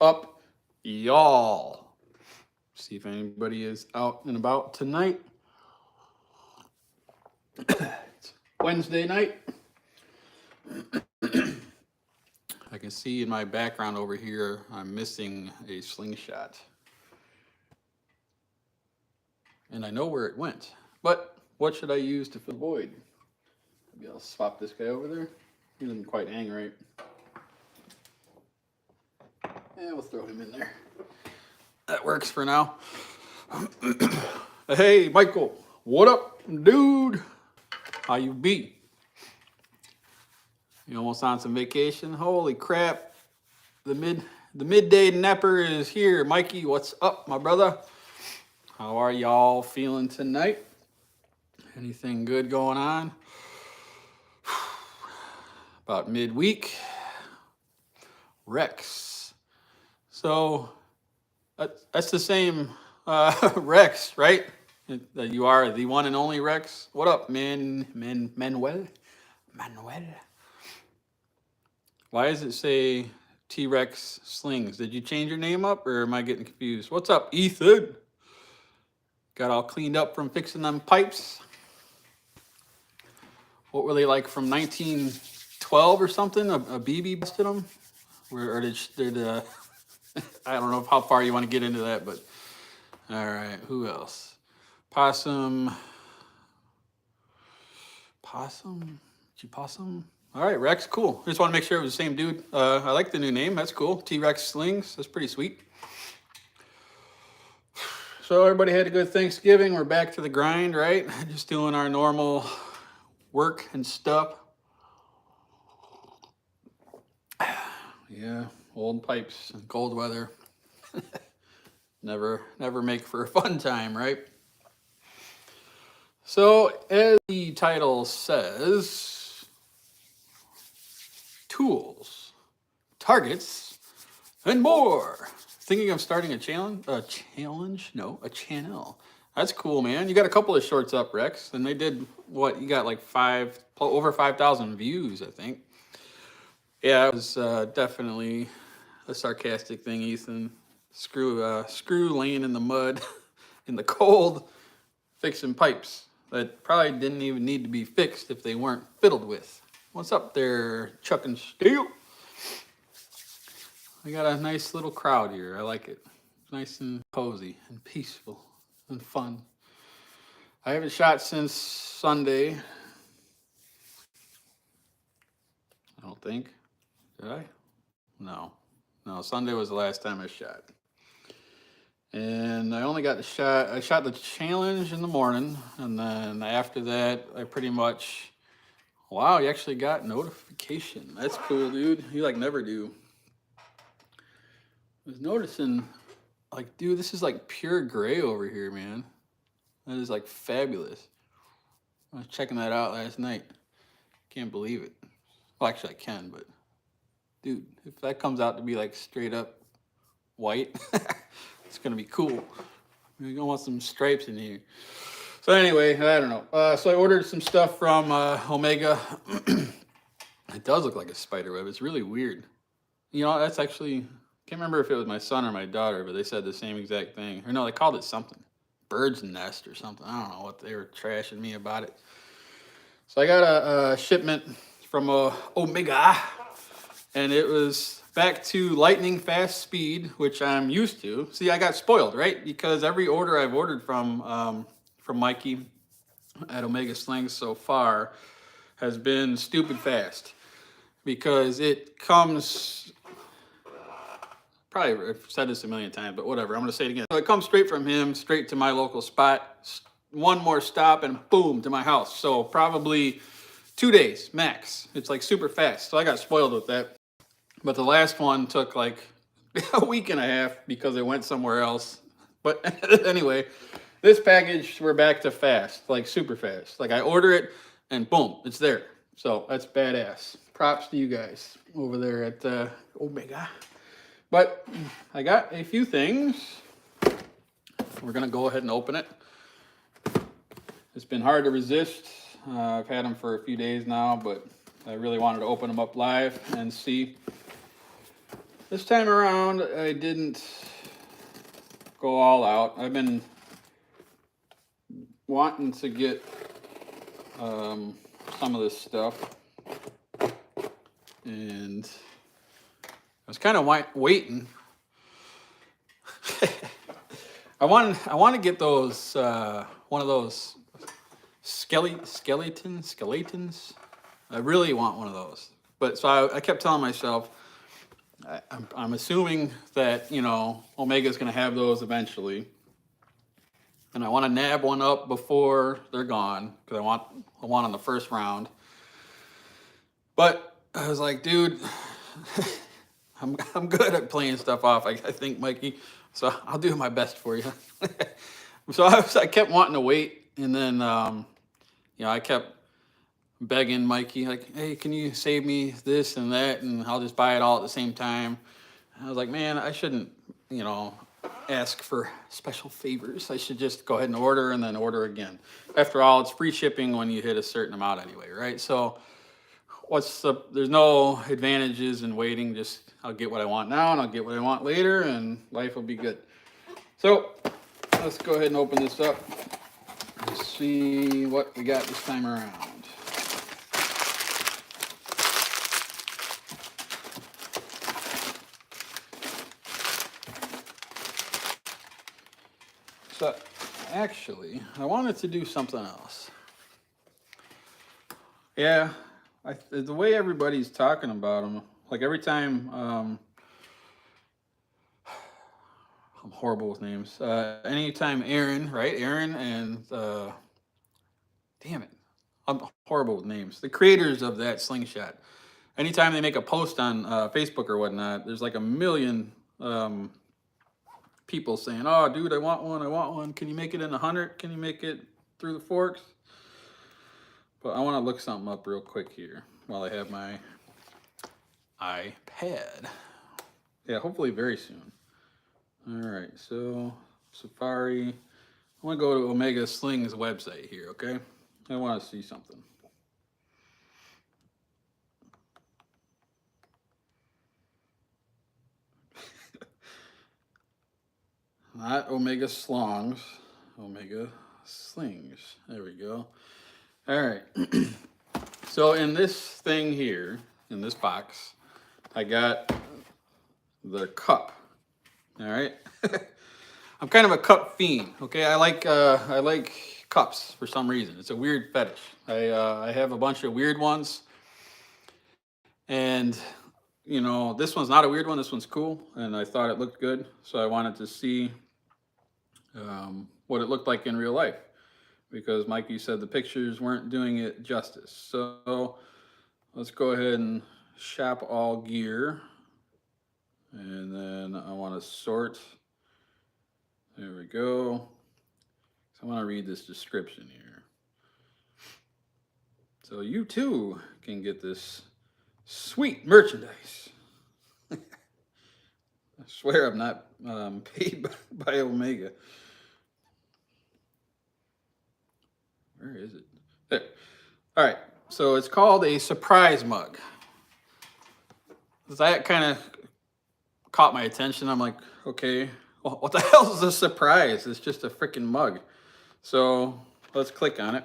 up, y'all? See if anybody is out and about tonight. It's Wednesday night. I can see in my background over here, I'm missing a slingshot. And I know where it went. But what should I use to fill the void? Maybe I'll swap this guy over there. He doesn't quite hang right. Yeah, we'll throw him in there. That works for now. Hey, Michael, what up, dude? How you be? You almost on some vacation? Holy crap! The midday napper is here. Mikey, what's up, my brother? How are y'all feeling tonight? Anything good going on? About midweek. Rex. So that's the same Rex, right? That you are the one and only Rex. What up, Manuel? Manuel. Why does it say T-Rex Slings? Did you change your name up, or am I getting confused? What's up, Ethan? Got all cleaned up from fixing them pipes. What were they like from 1912 or something? A BB busted them? Or did I don't know how far you want to get into that, but all right. Who else? Possum. Possum. All right, Rex. Cool. Just want to make sure it was the same dude. I like the new name. That's cool. T-Rex Slings. That's pretty sweet. So everybody had a good Thanksgiving. We're back to the grind, right? Just doing our normal work and stuff. Yeah, old pipes and cold weather. never make for a fun time, right? So as the title says, tools, targets, and more. Thinking of starting a challenge? No, a channel. That's cool, man. You got a couple of shorts up, Rex, and they did what? You got like over 5,000 views, I think. Yeah, it was definitely a sarcastic thing, Ethan. Screw laying in the mud, in the cold, fixing pipes that probably didn't even need to be fixed if they weren't fiddled with. What's up there, Chuck and Steel? I got a nice little crowd here. I like it. Nice and cozy and peaceful and fun. I haven't shot since Sunday. I don't think. Did I? No. Sunday was the last time I shot. And I only got I shot the challenge in the morning, and then after that, I pretty much, wow, you actually got notification. That's cool, dude. You like never do. I was noticing, like, dude, this is like pure gray over here, man. That is like fabulous. I was checking that out last night. Can't believe it. Well, actually, I can, but dude, if that comes out to be like straight up white, it's gonna be cool. You're gonna want some stripes in here. So anyway, I don't know. So I ordered some stuff from Omega. It does look like a spider web. It's really weird. You know, that's actually, can't remember if it was my son or my daughter, but they said the same exact thing. Or no, they called it something. Bird's nest or something. I don't know what they were trashing me about it. So I got a shipment from Omega, and it was back to lightning fast speed, which I'm used to. See, I got spoiled, right? Because every order I've ordered from Mikey at Omega Slings so far has been stupid fast, because it comes, probably I've said this a million times, but whatever, I'm going to say it again. So it comes straight from him, straight to my local spot, one more stop, and boom, to my house. So probably 2 days max. It's like super fast. So I got spoiled with that. But the last one took like a week and a half because it went somewhere else. But anyway, this package, we're back to fast, like super fast. Like I order it and boom, it's there. So that's badass. Props to you guys over there at Omega. But I got a few things. We're gonna go ahead and open it. It's been hard to resist. I've had them for a few days now, but I really wanted to open them up live and see. This time around, I didn't go all out. I've been wanting to get some of this stuff, and I was kind of waiting. I want to get those one of those skeletons. I really want one of those. But so I kept telling myself, I'm assuming that, you know, Omega's going to have those eventually. And I want to nab one up before they're gone because I want on the first round. But I was like, dude, I'm good at playing stuff off, I think, Mikey. So I'll do my best for you. So I kept wanting to wait. And then, you know, I kept begging Mikey, like, hey, can you save me this and that? And I'll just buy it all at the same time. And I was like, man, I shouldn't, you know, ask for special favors. I should just go ahead and order and then order again. After all, it's free shipping when you hit a certain amount anyway, right? So there's no advantages in waiting. Just I'll get what I want now and I'll get what I want later and life will be good. So let's go ahead and open this up and see what we got this time around. So actually, I wanted to do something else. Yeah, the way everybody's talking about them, like every time, I'm horrible with names. Anytime Aaron, right? Aaron and, damn it, I'm horrible with names. The creators of that Slingshot. Anytime they make a post on Facebook or whatnot, there's like a million people saying, "Oh, dude, I want one. I want one. Can you make it in 100? Can you make it through the forks?" But I want to look something up real quick here while I have my iPad. Yeah, hopefully very soon. All right, so Safari. I want to go to Omega Slings website here, okay? I want to see something. Not Omega Slongs, Omega Slings. There we go. All right. So in this thing here, in this box, I got the cup. All right. I'm kind of a cup fiend. Okay, I like cups for some reason. It's a weird fetish. I have a bunch of weird ones, and you know this one's not a weird one. This one's cool, and I thought it looked good, so I wanted to see what it looked like in real life, because Mikey said the pictures weren't doing it justice. So let's go ahead and shop all gear, and then I want to sort. There we go. So I want to read this description here. So you too can get this sweet merchandise. I swear I'm not paid by Omega. Where is it? There. All right. So it's called a surprise mug. That kind of caught my attention. I'm like, okay, well, what the hell is a surprise? It's just a freaking mug. So let's click on it.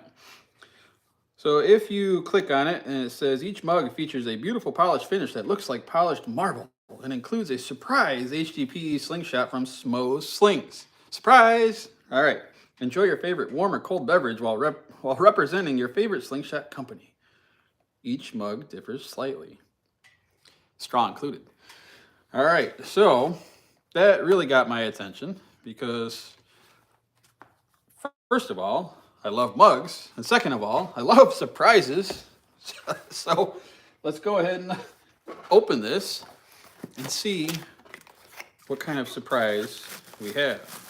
So if you click on it and it says each mug features a beautiful polished finish that looks like polished marble and includes a surprise HDPE slingshot from Smo's Slings. Surprise! All right. Enjoy your favorite warm or cold beverage while representing your favorite slingshot company. Each mug differs slightly. Straw included. All right, so that really got my attention because first of all, I love mugs, and second of all, I love surprises. So let's go ahead and open this and see what kind of surprise we have.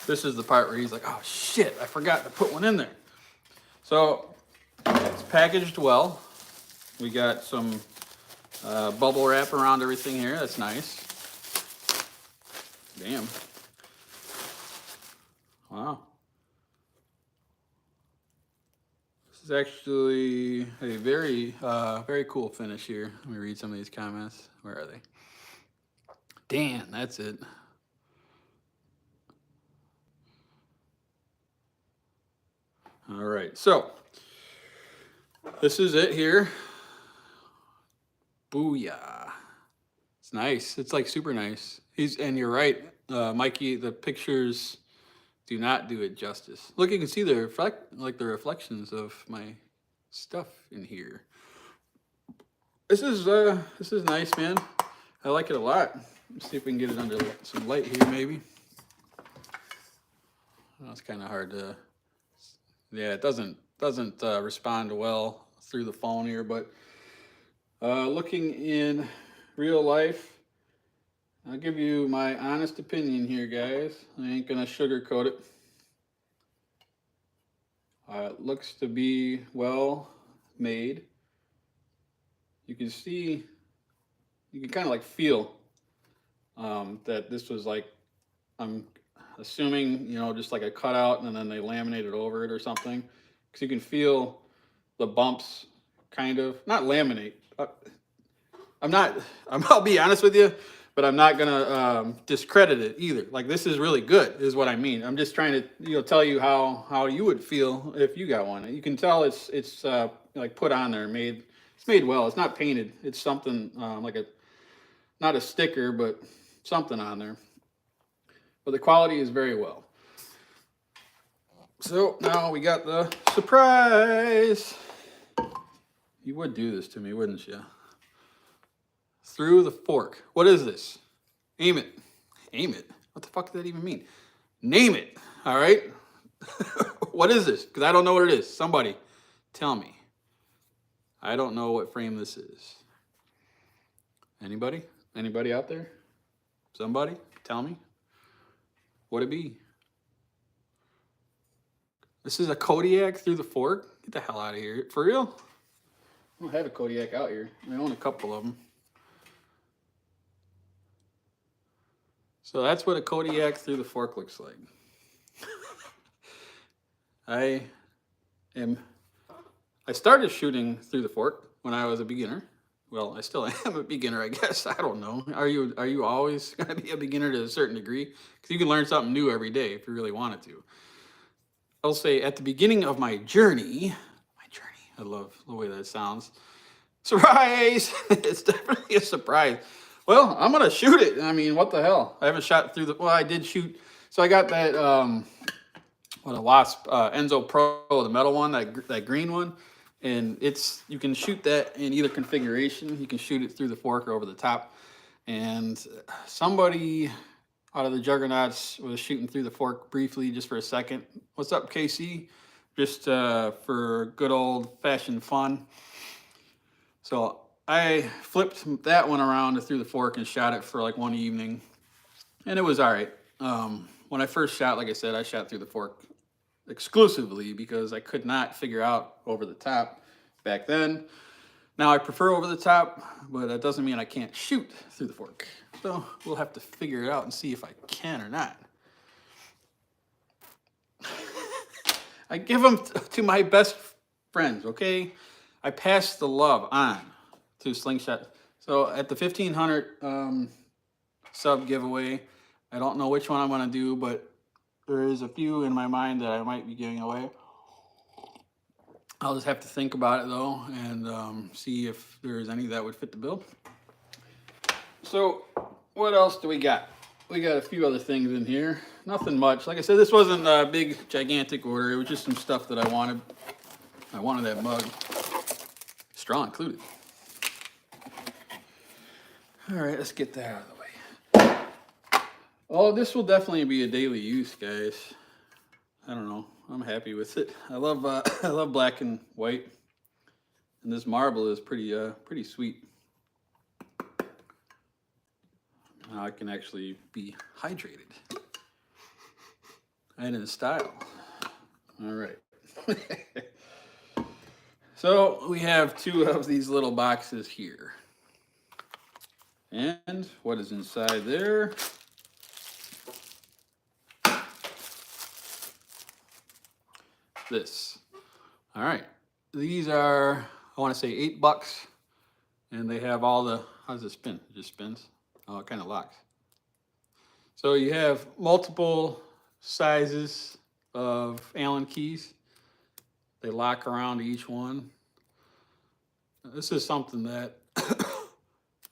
This is the part where he's like, oh shit, I forgot to put one in there. So it's packaged well. We got some bubble wrap around everything here. That's nice. Damn. Wow. This is actually a very, very cool finish here. Let me read some of these comments. Where are they? Dan, that's it. All right, so this is it here. Booyah. It's nice. It's like super nice. And you're right, Mikey, the pictures do not do it justice. Look, you can see the the reflections of my stuff in here. This is nice, man. I like it a lot. Let's see if we can get it under some light here, maybe. Well, it's kind of hard to. Yeah, it doesn't respond well through the phone here, but looking in real life, I'll give you my honest opinion here, guys. I ain't gonna sugarcoat it. It looks to be well made. You can see, you can kind of like feel that this was like, I'm assuming, you know, just like a cutout and then they laminated over it or something. Because you can feel the bumps kind of, not laminate. I'll be honest with you, but I'm not gonna discredit it either. Like, this is really good, is what I mean. I'm just trying to, tell you how you would feel if you got one. You can tell it's like put on there, it's made well. It's not painted. It's something like not a sticker, but something on there. But the quality is very well. So now we got the surprise. You would do this to me, wouldn't you? Through the fork. What is this? Aim it. Aim it? What the fuck does that even mean? Name it. All right? What is this? Because I don't know what it is. Somebody tell me. I don't know what frame this is. Anybody? Anybody out there? Somebody tell me. What'd it be? This is a Kodiak through the fork? Get the hell out of here. For real? I don't have a Kodiak out here. I own a couple of them. So that's what a Kodiak through the fork looks like. I started shooting through the fork when I was a beginner. Well, I still am a beginner, I guess. I don't know. Are you always going to be a beginner to a certain degree? Because you can learn something new every day if you really wanted to. I'll say at the beginning of my journey, I love the way that sounds. Surprise! It's definitely a surprise. Well, I'm gonna shoot it. I mean, what the hell? I haven't shot through the. Well, I did shoot. So I got that a Wasp Enzo Pro, the metal one, that green one, and you can shoot that in either configuration. You can shoot it through the fork or over the top. And somebody out of the Juggernauts was shooting through the fork briefly, just for a second. What's up, KC? Just for good old-fashioned fun. So I flipped that one around through the fork and shot it for like one evening, and it was all right. When I first shot, like I said, I shot through the fork exclusively because I could not figure out over the top back then. Now I prefer over the top, but that doesn't mean I can't shoot through the fork. So we'll have to figure it out and see if I can or not. I give them to my best friends, okay? I pass the love on to Slingshot. So at the 1,500 sub giveaway, I don't know which one I'm gonna do, but there is a few in my mind that I might be giving away. I'll just have to think about it though, and see if there's any that would fit the bill. So what else do we got? We got a few other things in here. Nothing much. Like I said, this wasn't a big, gigantic order. It was just some stuff that I wanted. I wanted that mug. Straw included. All right, let's get that out of the way. Oh, this will definitely be a daily use, guys. I don't know. I'm happy with it. I love I love black and white, and this marble is pretty sweet. Now I can actually be hydrated and in style. All right. So we have two of these little boxes here. And what is inside there? This. All right. These are, I want to say $8. And they have all the, how does it spin? It just spins. Oh, it kind of locks. So you have multiple sizes of Allen keys. They lock around each one. This is something that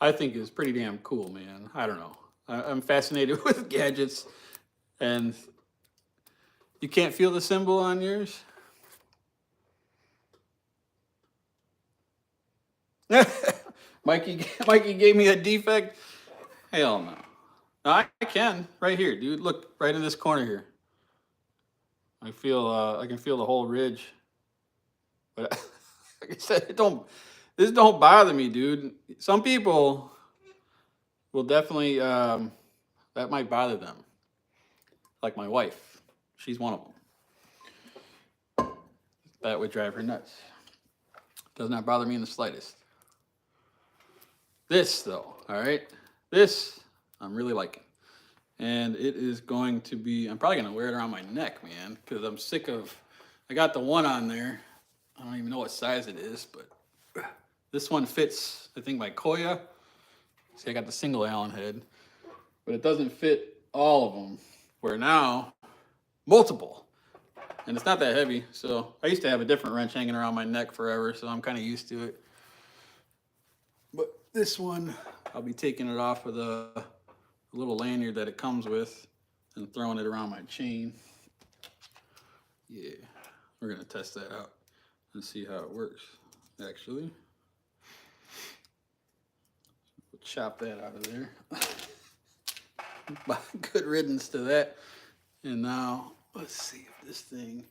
I think is pretty damn cool, man. I don't know. I'm fascinated with gadgets, and you can't feel the symbol on yours. Mikey gave me a defect. Hell no. No, I can right here, dude. Look, right in this corner here. I can feel the whole ridge. But like I said, this don't bother me, dude. Some people will definitely that might bother them. Like my wife, she's one of them. That would drive her nuts. Does not bother me in the slightest. This though, all right, this I'm really liking, and it is going to be. I'm probably gonna wear it around my neck, man, because I'm sick of. I got the one on there. I don't even know what size it is, but this one fits. I think my Koya. See, I got the single Allen head, but it doesn't fit all of them. Where now, multiple, and it's not that heavy. So I used to have a different wrench hanging around my neck forever, so I'm kind of used to it. But this one, I'll be taking it off with a little lanyard that it comes with and throwing it around my chain. Yeah, we're gonna test that out and see how it works, actually. We'll chop that out of there. Good riddance to that. And now, let's see if this thing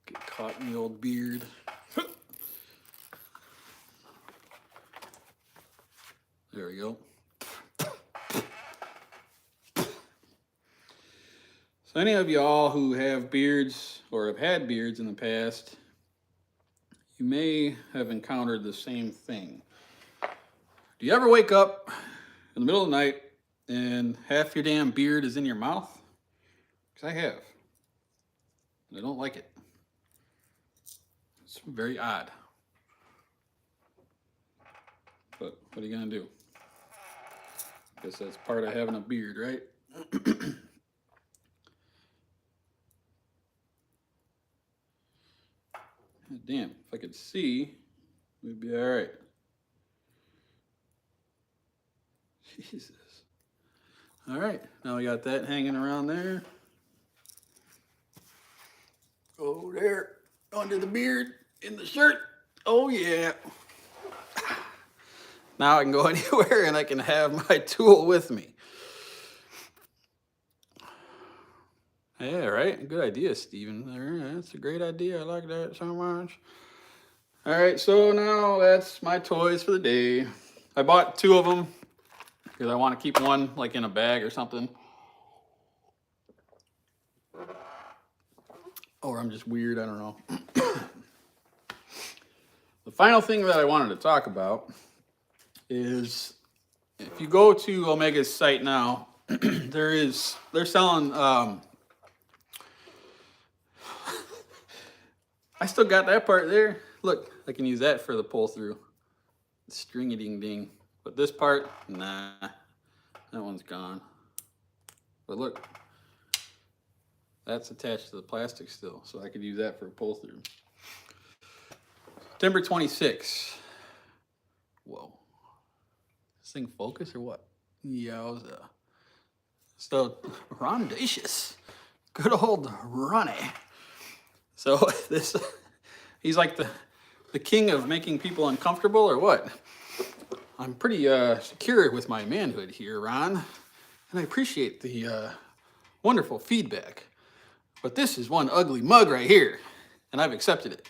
get caught in the old beard. There we go. So any of y'all who have beards or have had beards in the past, you may have encountered the same thing. Do you ever wake up in the middle of the night and half your damn beard is in your mouth? Because I have. I don't like it. It's very odd. But what are you going to do? I guess that's part of having a beard, right? Damn, if I could see, we'd be all right. Jesus. All right, now we got that hanging around there. Go there, under the beard, in the shirt. Oh, yeah. Now I can go anywhere and I can have my tool with me. Yeah, right? Good idea, Steven. That's a great idea. I like that so much. All right, so now that's my toys for the day. I bought 2 of them because I want to keep one like in a bag or something. Or I'm just weird, I don't know. The final thing that I wanted to talk about is if you go to Omega's site now, they're selling I still got that part there. Look, I can use that for the pull through. Stringy ding ding. But this part, nah. That one's gone. But look, that's attached to the plastic still, so I could use that for a pull through. September 26. Whoa. This thing focus or what? Yowza. So, Rondacious. Good old Ronnie. So this, he's like the king of making people uncomfortable or what? I'm pretty secure with my manhood here, Ron, and I appreciate the wonderful feedback. But this is one ugly mug right here, and I've accepted it.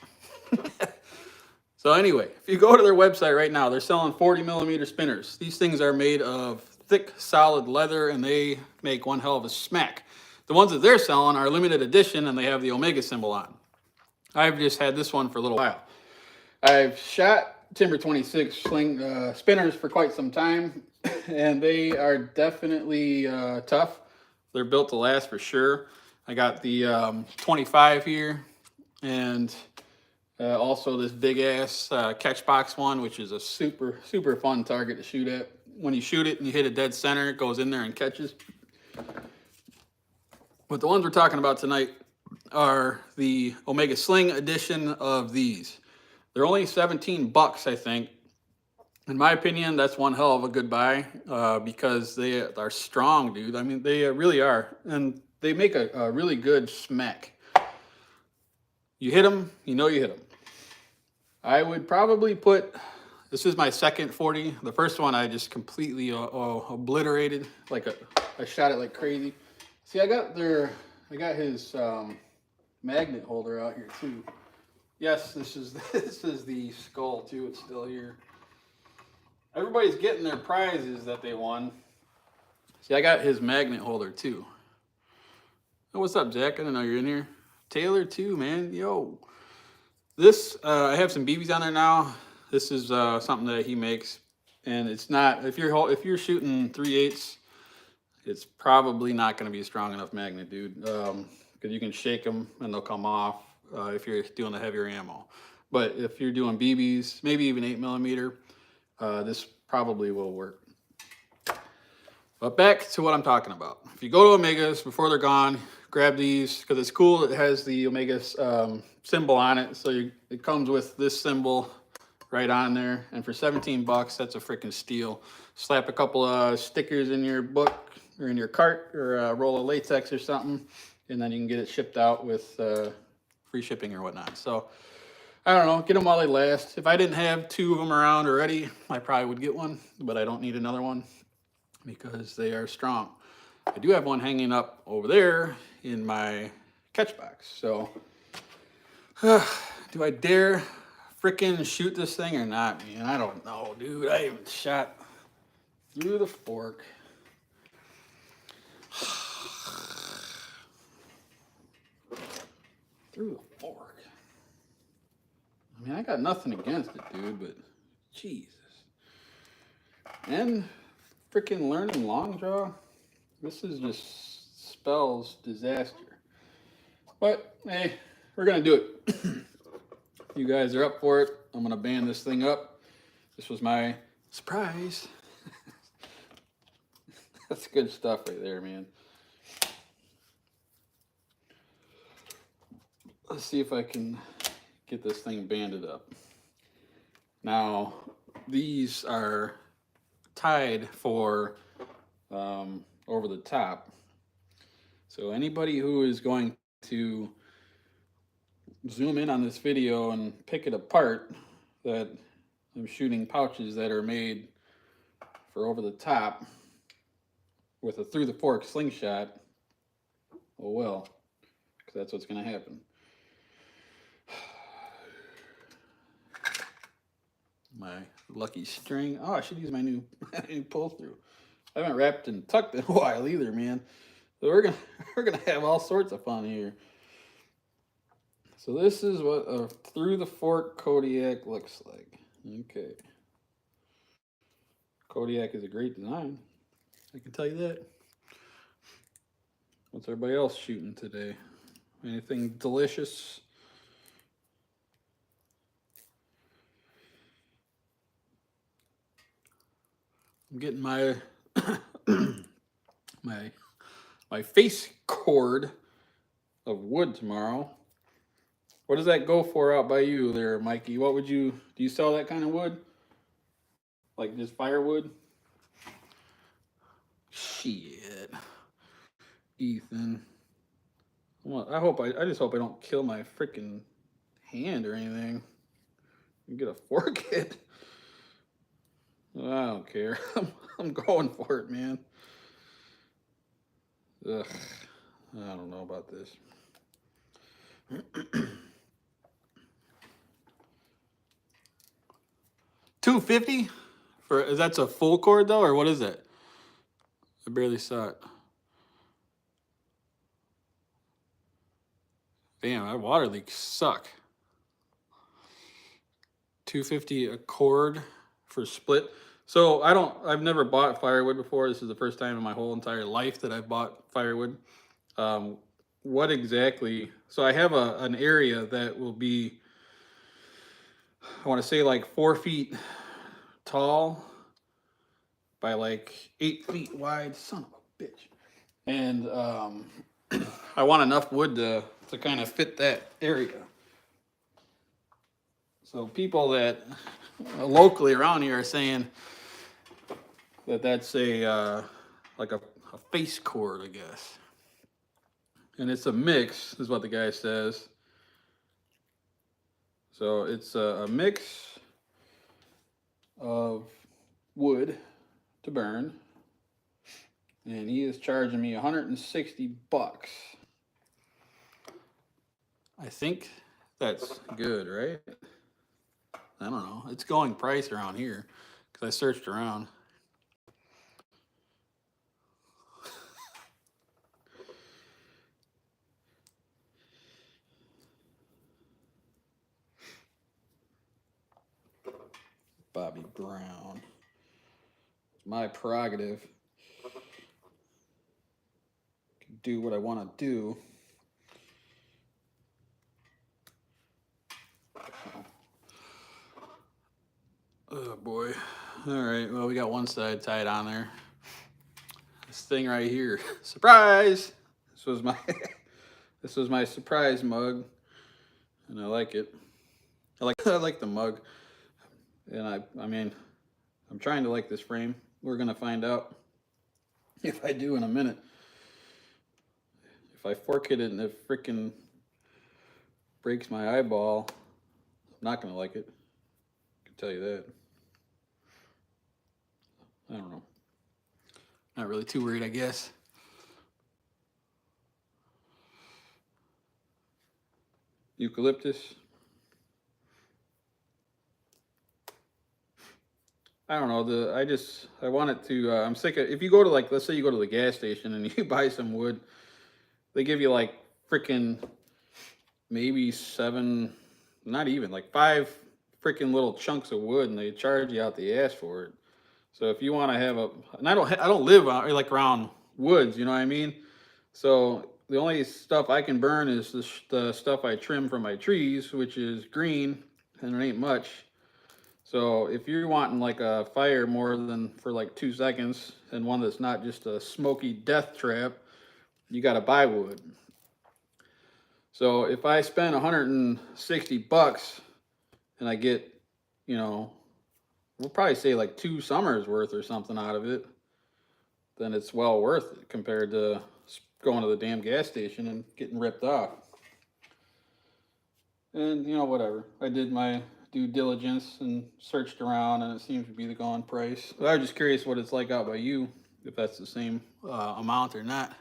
So anyway, if you go to their website right now, they're selling 40mm spinners. These things are made of thick, solid leather, and they make one hell of a smack. The ones that they're selling are limited edition, and they have the Omega symbol on. I've just had this one for a little while. I've shot Timber 26 spinners for quite some time, and they are definitely tough. They're built to last for sure. I got the 25 here, and also this big ass catch box one, which is a super fun target to shoot at. When you shoot it and you hit a dead center, it goes in there and catches. But the ones we're talking about tonight are the Omega Sling edition of these. They're only 17 bucks, I think. In my opinion, that's one hell of a good buy because they are strong, dude. I mean, they really are. And they make a really good smack. You hit them, you know you hit them. I would probably put, this is my second 40. The first one I just completely obliterated. I shot it like crazy. See, I got his magnet holder out here too. Yes, this is the skull too. It's still here. Everybody's getting their prizes that they won. See, I got his magnet holder too. Oh, what's up, Jack? I didn't know you're in here. Taylor too, man. Yo. This, I have some BBs on there now. This is something that he makes. And it's not, if you're shooting 3/8, it's probably not going to be a strong enough magnet, dude. Because you can shake them and they'll come off if you're doing the heavier ammo. But if you're doing BBs, maybe even 8mm, this probably will work. But back to what I'm talking about. If you go to Omegas before they're gone, grab these because it's cool. It has the Omega's symbol on it. So it comes with this symbol right on there. And for 17 bucks, that's a freaking steal. Slap a couple of stickers in your book or in your cart or a roll of latex or something. And then you can get it shipped out with free shipping or whatnot. So I don't know, get them while they last. If I didn't have 2 of them around already, I probably would get one, but I don't need another one because they are strong. I do have one hanging up over there in my catch box. So do I dare frickin' shoot this thing or not, man? I don't know, dude. I even shot through the fork. Through the fork. I mean, I got nothing against it, dude, but Jesus. And freaking learning long draw, this is just spells disaster. But hey, we're gonna do it. You guys are up for it. I'm gonna band this thing up. This was my surprise. That's good stuff right there, man. Let's see if I can get this thing banded up. Now, these are tied for over the top. So anybody who is going to zoom in on this video and pick it apart, that I'm shooting pouches that are made for over the top with a through the fork slingshot, oh well, because that's what's going to happen. My lucky string. Oh, I should use my new pull through. I haven't wrapped and tucked in a while either, man. So we're gonna have all sorts of fun here. So this is what a through the fork Kodiak looks like. Okay. Kodiak is a great design. I can tell you that. What's everybody else shooting today? Anything delicious? I'm getting my my face cord of wood tomorrow. What does that go for out by you there, Mikey? What would do you sell that kind of wood? Like just firewood? Shit. Ethan. I just hope I don't kill my freaking hand or anything. You get a fork hit. I don't care. I'm going for it, man. Ugh. I don't know about this. $250 for that's a full cord though, or what is that? I barely saw it. Damn, our water leaks suck. $250 a cord for split. So I've never bought firewood before. This is the first time in my whole entire life that I've bought firewood. What exactly? So I have an area that will be, I want to say like 4 feet tall by like 8 feet wide. Son of a bitch. And I want enough wood to kind of fit that area. So people that locally around here are saying that that's a like a face cord, I guess. And it's a mix, is what the guy says. So it's a mix of wood to burn, and he is charging me 160 bucks. I think that's good, right? I don't know. It's going price around here because I searched around. Bobby Brown. It's my prerogative. Can do what I want to do. Oh boy. All right. Well, we got one side tied on there. This thing right here. Surprise! This was my this was my surprise mug, and I like it. I like the mug, and I mean, I'm trying to like this frame. We're gonna find out if I do in a minute. If I fork it and it freaking breaks my eyeball, I'm not gonna like it. I can tell you that. I don't know. Not really too worried, I guess. Eucalyptus. I don't know. I want it to. I'm sick of. If you go to like, let's say you go to the gas station and you buy some wood, they give you like freaking maybe 7, not even like 5 freaking little chunks of wood, and they charge you out the ass for it. So if you want to have a, and I don't live out, like around woods, you know what I mean? So the only stuff I can burn is the stuff I trim from my trees, which is green, and it ain't much. So if you're wanting like a fire more than for like 2 seconds, and one that's not just a smoky death trap, you got to buy wood. So if I spend 160 bucks and I get, you know, we'll probably say like 2 summers worth or something out of it, then it's well worth it compared to going to the damn gas station and getting ripped off. And you know, whatever. I did my due diligence and searched around, and it seems to be the going price. But I was just curious what it's like out by you, if that's the same amount or not.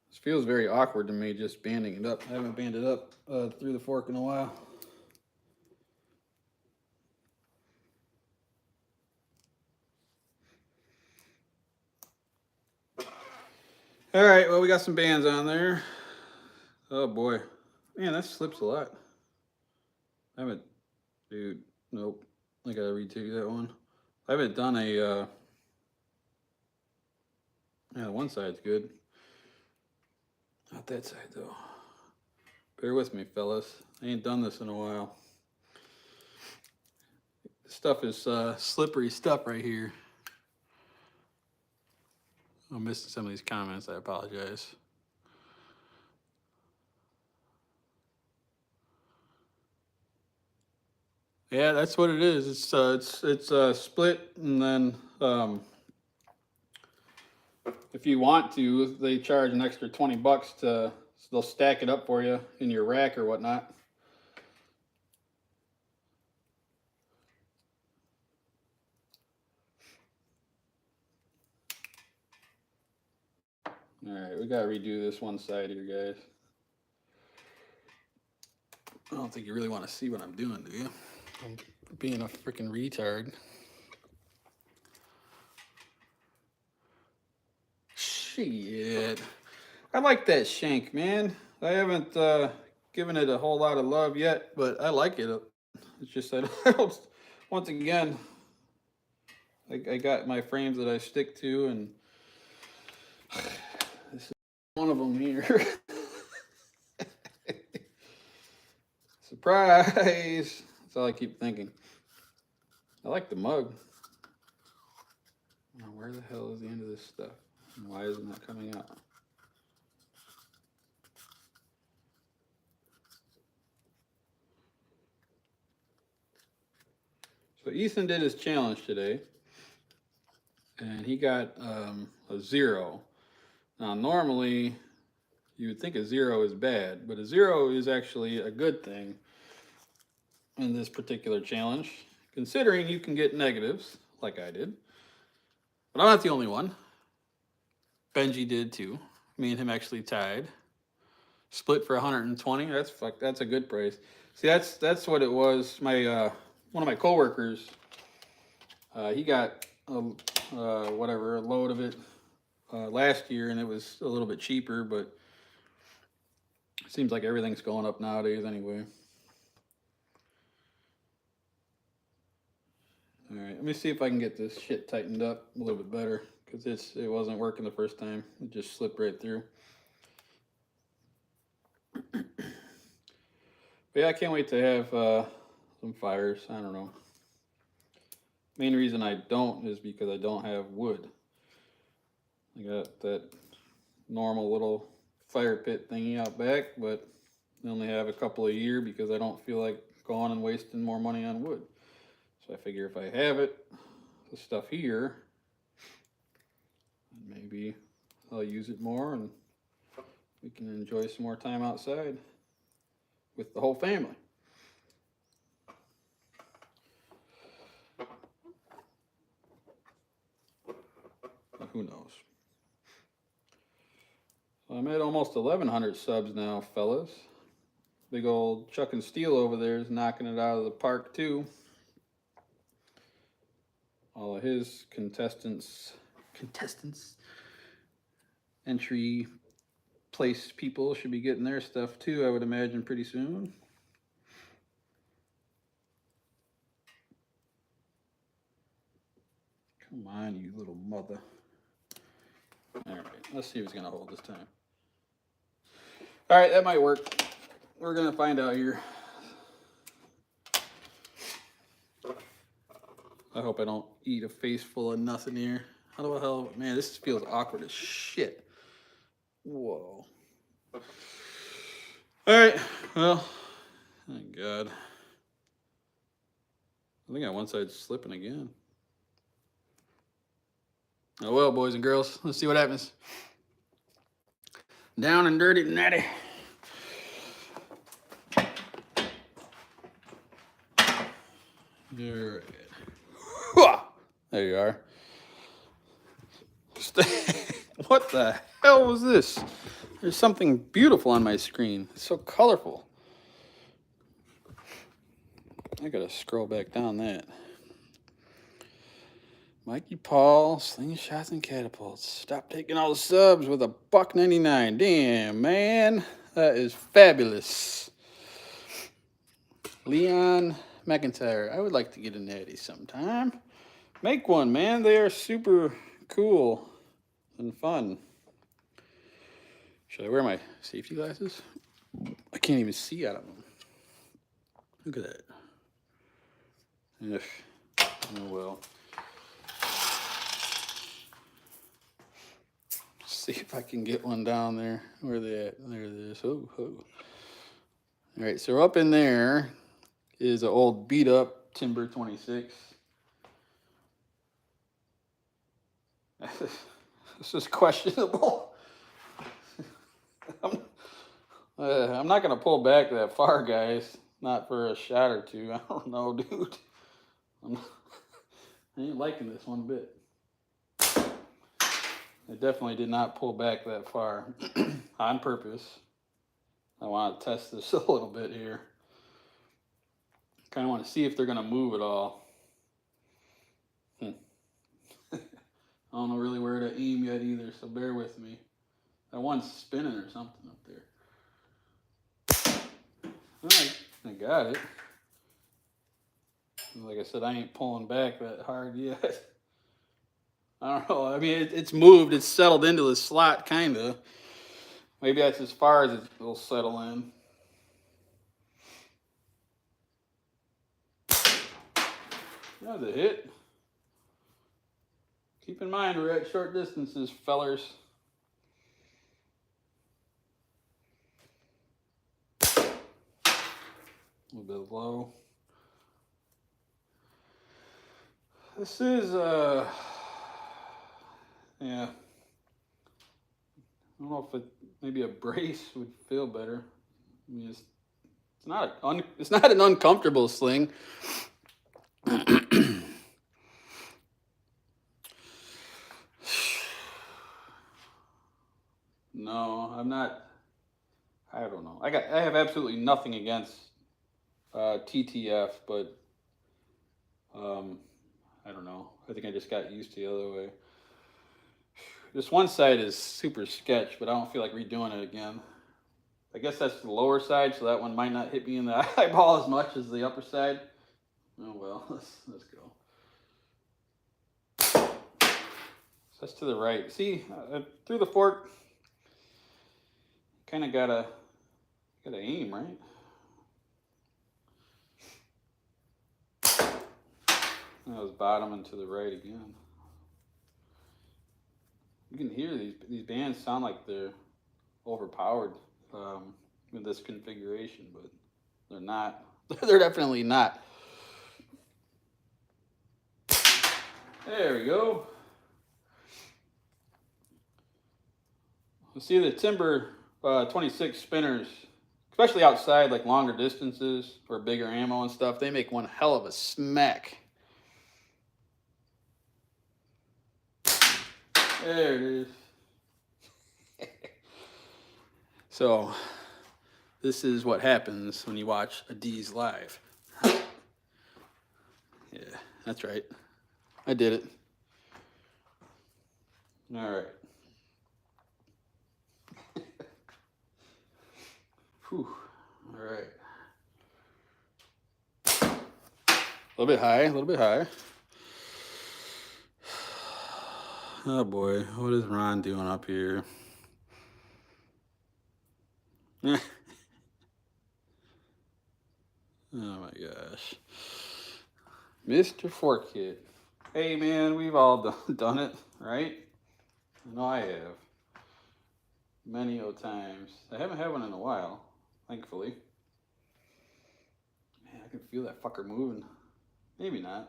This feels very awkward to me, just banding it up. I haven't banded up through the fork in a while. All right, well, we got some bands on there. Oh boy, man, that slips a lot. I haven't, dude. Nope, I gotta retake that one. I haven't done a. Yeah, one side's good. Not that side though. Bear with me, fellas. I ain't done this in a while. This stuff is slippery stuff right here. I'm missing some of these comments. I apologize. Yeah, that's what it is. It's split, and then if you want to, they charge an extra 20 bucks to. So they'll stack it up for you in your rack or whatnot. All right, we gotta redo this one side here, guys. I don't think you really want to see what I'm doing, do you? I'm being a freaking retard. Shit. I like that shank, man. I haven't given it a whole lot of love yet, but I like it. It's just that I don't, once again, I got my frames that I stick to, and this is one of them here. Surprise! That's all I keep thinking. I like the mug. Now, where the hell is the end of this stuff? And why isn't that coming out? So Ethan did his challenge today, and he got a 0. Now, normally, you would think a 0 is bad, but a 0 is actually a good thing in this particular challenge, considering you can get negatives, like I did. But I'm not the only one. Benji did too. Me and him actually tied. Split for 120. That's a good price. See, that's what it was. My one of my coworkers, he got a load of it last year, and it was a little bit cheaper. But it seems like everything's going up nowadays anyway. All right, let me see if I can get this shit tightened up a little bit better, because it wasn't working the first time. It just slipped right through. But yeah, I can't wait to have some fires. I don't know. Main reason I don't is because I don't have wood. I got that normal little fire pit thingy out back, but I only have a couple a year because I don't feel like going and wasting more money on wood. So I figure if I have it, the stuff here, maybe I'll use it more and we can enjoy some more time outside with the whole family. But who knows? So I'm at almost 1,100 subs now, fellas. Big old Chuck and Steel over there is knocking it out of the park too. All of his contestants, entry place people should be getting their stuff too, I would imagine, pretty soon. Come on, you little mother. All right, let's see if it's gonna hold this time. All right, that might work. We're gonna find out here. I hope I don't eat a face full of nothing here. How the hell, man, this feels awkward as shit. Whoa. All right, well, thank God. I think one side's slipping again. Oh well, boys and girls, let's see what happens. Down and dirty and natty. There you are. What the hell was this? There's something beautiful on my screen. It's so colorful. I gotta scroll back down that. Mikey Paul, Slingshots and Catapults. Stop taking all the subs with $1.99. Damn, man. That is fabulous. Leon McIntyre. I would like to get a natty sometime. Make one, man. They are super cool and fun. Should I wear my safety glasses? I can't even see out of them. Look at that. Ugh. Oh well. See if I can get one down there. Where are they at? There it is. Oh. All right, so up in there is an old beat up Timber 26. This is questionable. I'm not going to pull back that far, guys. Not for a shot or two. I don't know, dude. I ain't liking this one bit. I definitely did not pull back that far on purpose. I want to test this a little bit here. Kind of want to see if they're going to move at all. I don't know really where to aim yet either, so bear with me. That one's spinning or something up there. All right, I got it. Like I said, I ain't pulling back that hard yet. I don't know. I mean, it's moved. It's settled into the slot, kind of. Maybe that's as far as it'll settle in. That was a hit. Keep in mind, we're at short distances, fellers. A little bit low. This is, yeah. I don't know if maybe a brace would feel better. I mean, it's not an uncomfortable sling. No, I'm not. I don't know. I have absolutely nothing against TTF, but I don't know. I think I just got used to the other way. This one side is super sketch, but I don't feel like redoing it again. I guess that's the lower side, so that one might not hit me in the eyeball as much as the upper side. Oh well, let's go. So that's to the right. See, through the fork, kind of gotta aim, right? That was bottom and to the right again. You can hear these bands sound like they're overpowered with this configuration, but they're not. They're definitely not. There we go. You see the timber 26 spinners, especially outside, like longer distances or bigger ammo and stuff, they make one hell of a smack. There it is. So this is what happens when you watch a D's live. Yeah, that's right. I did it. All right. Whew. All right. A little bit high, a little bit high. Oh boy, what is Ron doing up here? Oh my gosh. Mr. Fork Kid. Hey man, we've all done it, right? I know I have. Many times. I haven't had one in a while, thankfully. Man, I can feel that fucker moving. Maybe not.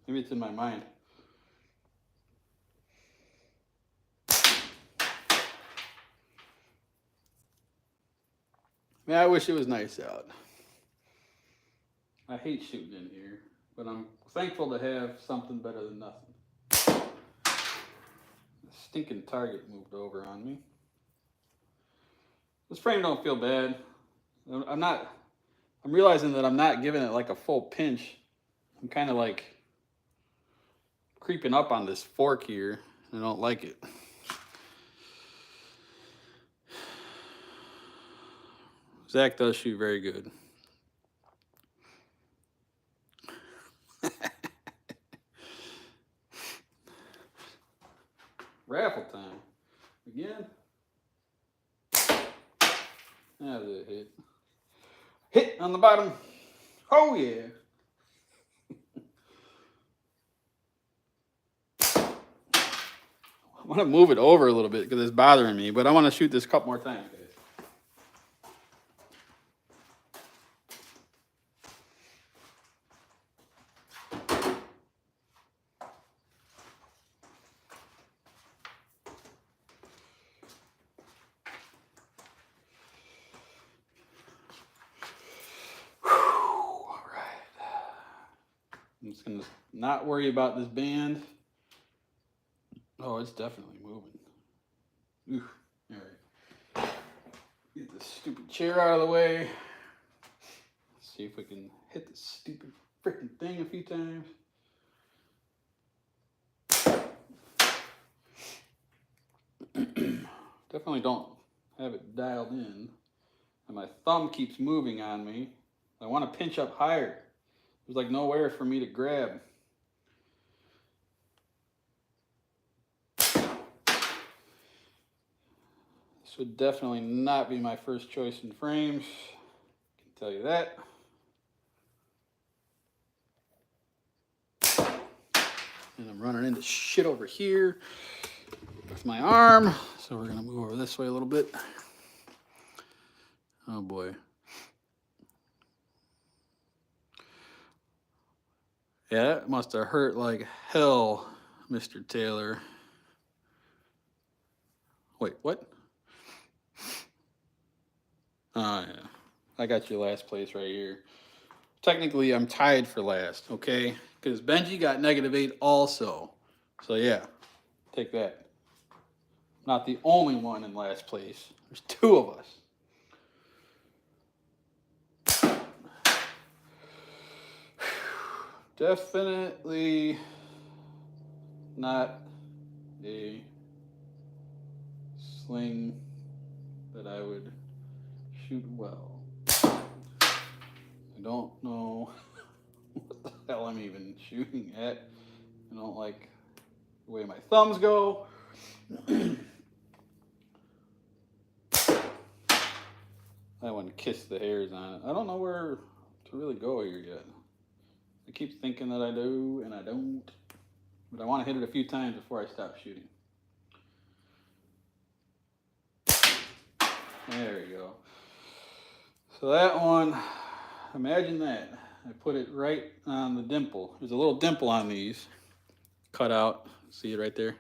Maybe it's in my mind. Man, I wish it was nice out. I hate shooting in here, but I'm thankful to have something better than nothing. The stinking target moved over on me. This frame don't feel bad. I'm realizing that I'm not giving it like a full pinch. I'm kind of like creeping up on this fork here. I don't like it. Zach does shoot very good. Raffle time. Again. That was a hit. Hit on the bottom. Oh yeah. I want to move it over a little bit because it's bothering me, but I want to shoot this a couple more times, guys. I'm just gonna not worry about this band. Oh, it's definitely moving. Ooh, all right. Get this stupid chair out of the way. Let's see if we can hit this stupid freaking thing a few times. Definitely don't have it dialed in. And my thumb keeps moving on me. I want to pinch up higher. There's like nowhere for me to grab. This would definitely not be my first choice in frames. I can tell you that. And I'm running into shit over here with my arm. So we're gonna move over this way a little bit. Oh boy. Yeah, that must have hurt like hell, Mr. Taylor. Wait, what? Oh, yeah. I got your last place right here. Technically, I'm tied for last, okay? Because Benji got -8 also. So, yeah, take that. Not the only one in last place. There's 2 of us. Definitely not a sling that I would shoot well. I don't know what the hell I'm even shooting at. I don't like the way my thumbs go. I want to kiss the hairs on it. I don't know where to really go here yet. I keep thinking that I do, and I don't. But I want to hit it a few times before I stop shooting. There you go. So that one, imagine that. I put it right on the dimple. There's a little dimple on these. Cut out. See it right there?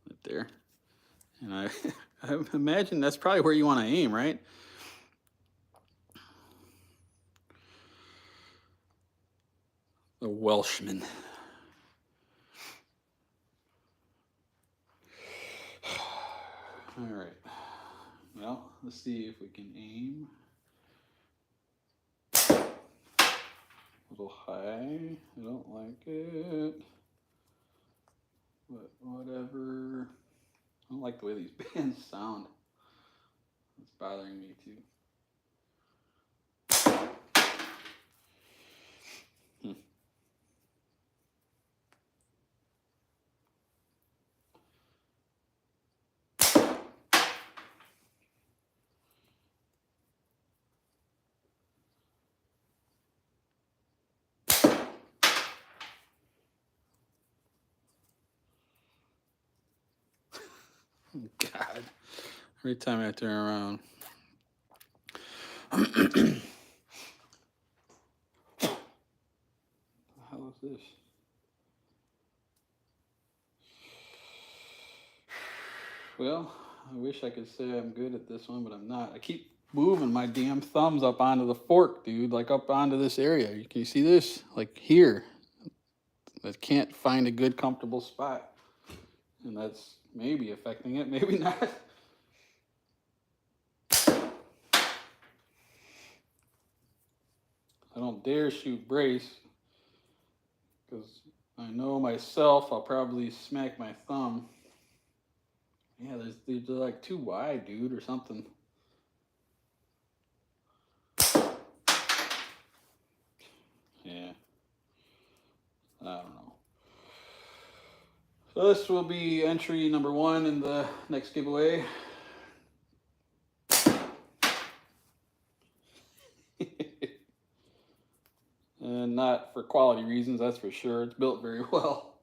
Right there. And I imagine that's probably where you want to aim, right? The Welshman. All right. Well, let's see if we can aim. A little high. I don't like it. But whatever. I don't like the way these bands sound. It's bothering me too. God. Every time I turn around. What the hell is this? Well, I wish I could say I'm good at this one, but I'm not. I keep moving my damn thumbs up onto the fork, dude. Like up onto this area. Can you see this? Like here. I can't find a good, comfortable spot. And that's maybe affecting it, maybe not. I don't dare shoot brace because I know myself I'll probably smack my thumb. Yeah, they're like too wide, dude, or something. Yeah. I don't know. So this will be entry number 1 in the next giveaway. And not for quality reasons, that's for sure. It's built very well.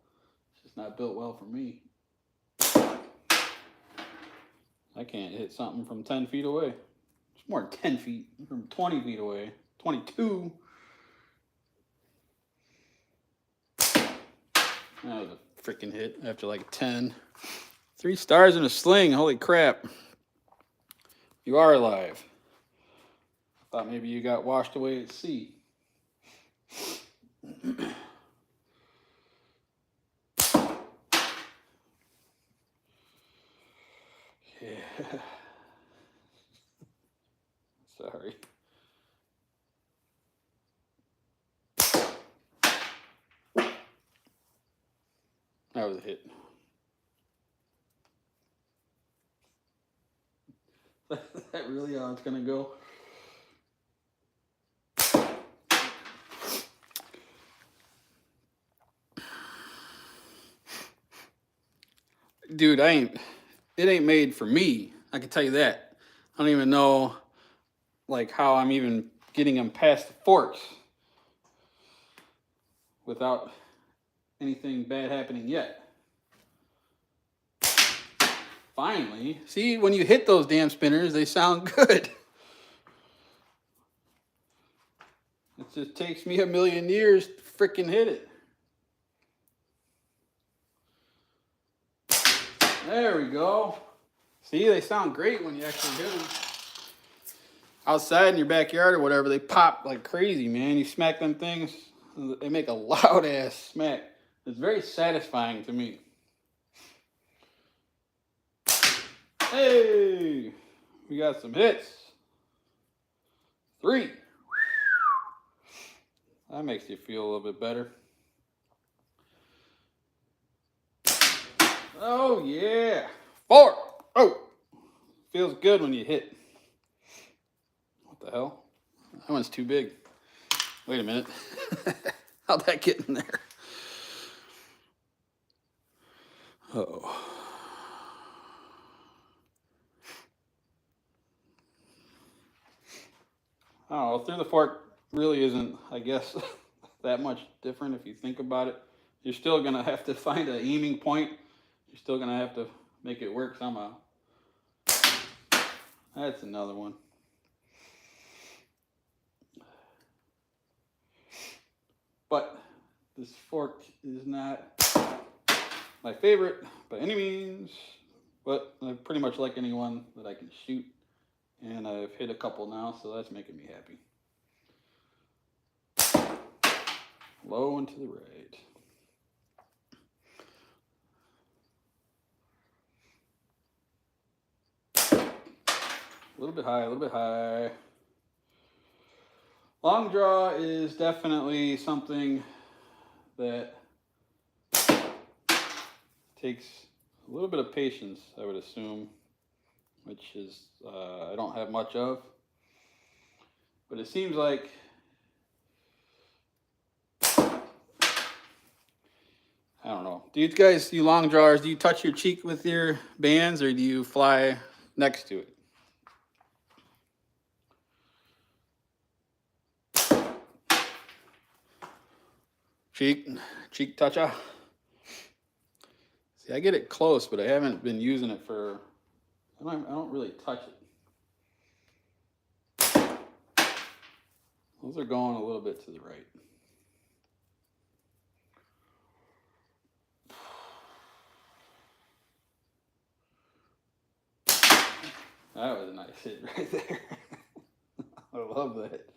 It's just not built well for me. I can't hit something from 10 feet away. It's more than 10 feet, from 20 feet away. 22. That was a freaking hit after like 10. 3 stars in a sling, holy crap. You are alive. I thought maybe you got washed away at sea. Yeah. Sorry. That was a hit. Is that really how it's gonna go? Dude, it ain't made for me. I can tell you that. I don't even know like how I'm even getting them past the forks without anything bad happening yet. Finally, see, when you hit those damn spinners, they sound good. It just takes me a million years to freaking hit it. There we go. See, they sound great when you actually hit them. Outside in your backyard or whatever, they pop like crazy, man. You smack them things, they make a loud ass smack. It's very satisfying to me. Hey, we got some hits. 3. That makes you feel a little bit better. Oh yeah. 4. Oh, feels good when you hit. What the hell? That one's too big. Wait a minute. How'd that get in there? Uh-oh. I don't know, through the fork really isn't, I guess, that much different if you think about it. You're still going to have to find an aiming point. You're still going to have to make it work somehow. That's another one. But this fork is not my favorite by any means, but I pretty much like any one that I can shoot. And I've hit a couple now, so that's making me happy. Low and to the right. A little bit high, a little bit high. Long draw is definitely something that takes a little bit of patience, I would assume, which is I don't have much of. But it seems like I don't know. Do you guys, you long drawers, do you touch your cheek with your bands or do you fly next to it? Cheek toucher. See, I get it close, but I haven't been using it for, I don't really touch it. Those are going a little bit to the right. That was a nice hit right there. I love that.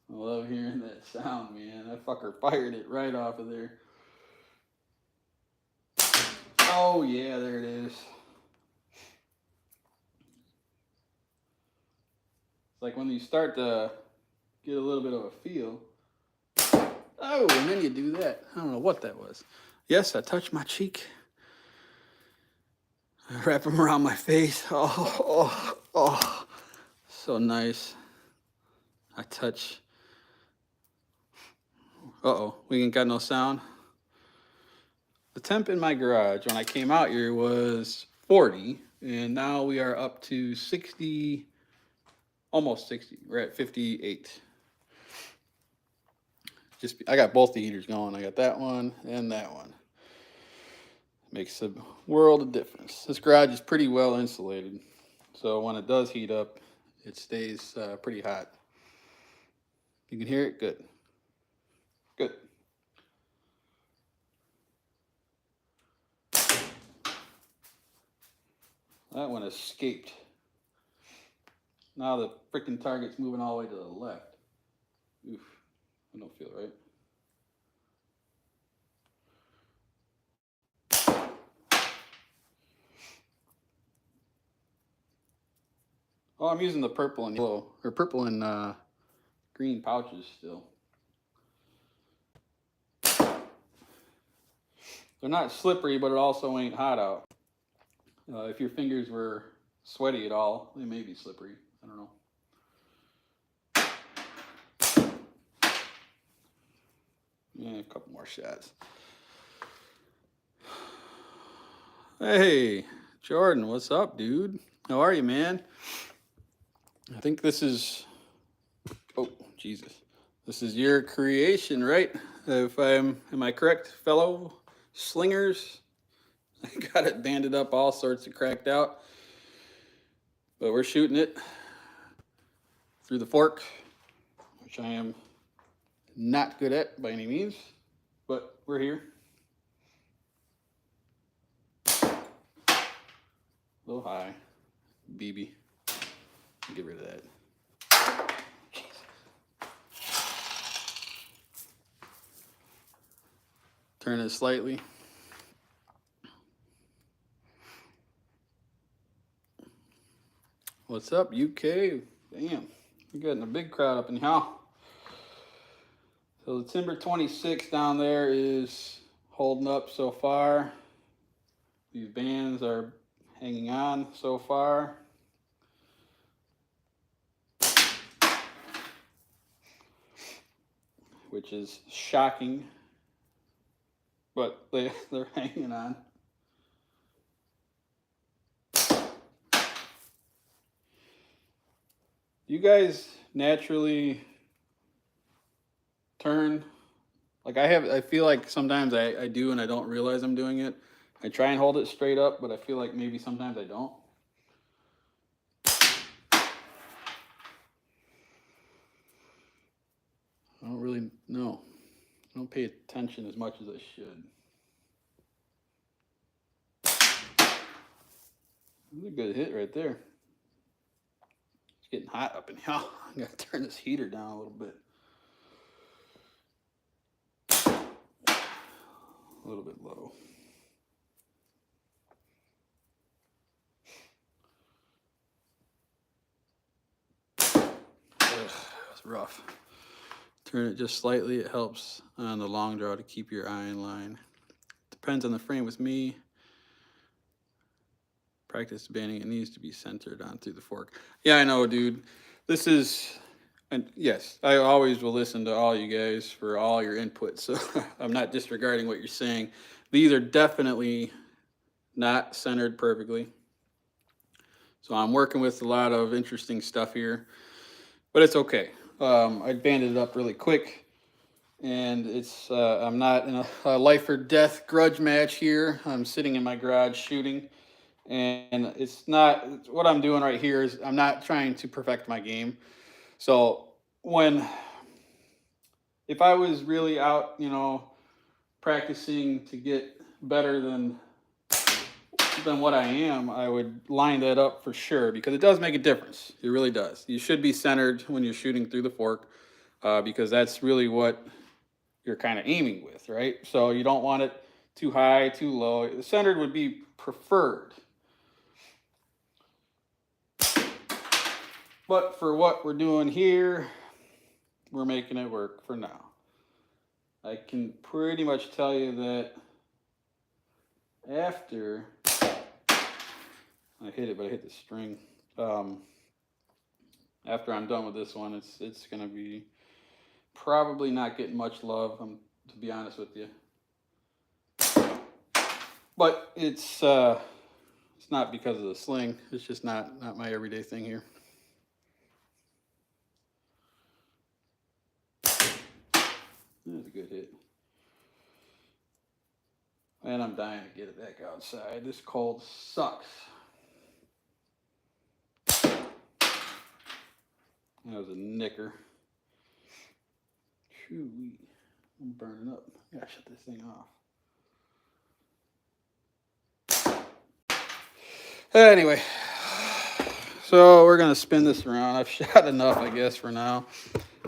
I love hearing that sound, man. That fucker fired it right off of there. Oh, yeah, there it is. It's like when you start to get a little bit of a feel. Oh, and then you do that. I don't know what that was. Yes, I touched my cheek. I wrap them around my face. Oh. So nice. I touch. Uh-oh, we ain't got no sound. The temp in my garage when I came out here was 40, and now we are up to 60, almost 60. We're at 58. I got both the heaters going. I got that one and that one. Makes a world of difference. This garage is pretty well insulated, so when it does heat up, it stays pretty hot. You can hear it? Good. Good. That one escaped. Now the freaking target's moving all the way to the left. Oof, I don't feel right. Oh, I'm using the purple and yellow, or purple and green pouches still. They're not slippery, but it also ain't hot out. If your fingers were sweaty at all, they may be slippery. I don't know. Yeah, a couple more shots. Hey, Jordan, what's up, dude? How are you, man? I think this is, oh, Jesus. This is your creation, right? If am I correct, fellow slingers? I got it banded up, all sorts of cracked out. But we're shooting it through the fork, which I am not good at by any means, but we're here. A little high, BB. Get rid of that. Turn it slightly. What's up, UK? Damn, we're getting a big crowd up in here. So the Timber 26 down there is holding up so far. These bands are hanging on so far. Which is shocking, but they're hanging on. You guys naturally turn, like I feel like sometimes I do and I don't realize I'm doing it. I try and hold it straight up, but I feel like maybe sometimes I don't. I don't really know. I don't pay attention as much as I should. This is a good hit right there. It's getting hot up in here. I gotta turn this heater down a little bit. A little bit low. That's rough. Turn it just slightly. It helps on the long draw to keep your eye in line. Depends on the frame with me. Practice banding, it needs to be centered on through the fork. Yeah, I know, dude. This is, and yes, I always will listen to all you guys for all your input, so I'm not disregarding what you're saying. These are definitely not centered perfectly. So I'm working with a lot of interesting stuff here, but it's okay. I banded it up really quick, and it's I'm not in a life or death grudge match here. I'm sitting in my garage shooting. And it's not, what I'm doing right here is I'm not trying to perfect my game. So if I was really out, you know, practicing to get better than what I am, I would line that up for sure, because it does make a difference. It really does. You should be centered when you're shooting through the fork, because that's really what you're kind of aiming with, right? So you don't want it too high, too low. Centered would be preferred. But for what we're doing here, we're making it work for now. I can pretty much tell you that after I hit it, but I hit the string. After I'm done with this one, it's gonna be probably not getting much love, to be honest with you. But it's not because of the sling. It's just not my everyday thing here. That's a good hit. And I'm dying to get it back outside. This cold sucks. That was a nicker. Shoo-wee. I'm burning up. I gotta shut this thing off. Anyway, so we're gonna spin this around. I've shot enough, I guess, for now.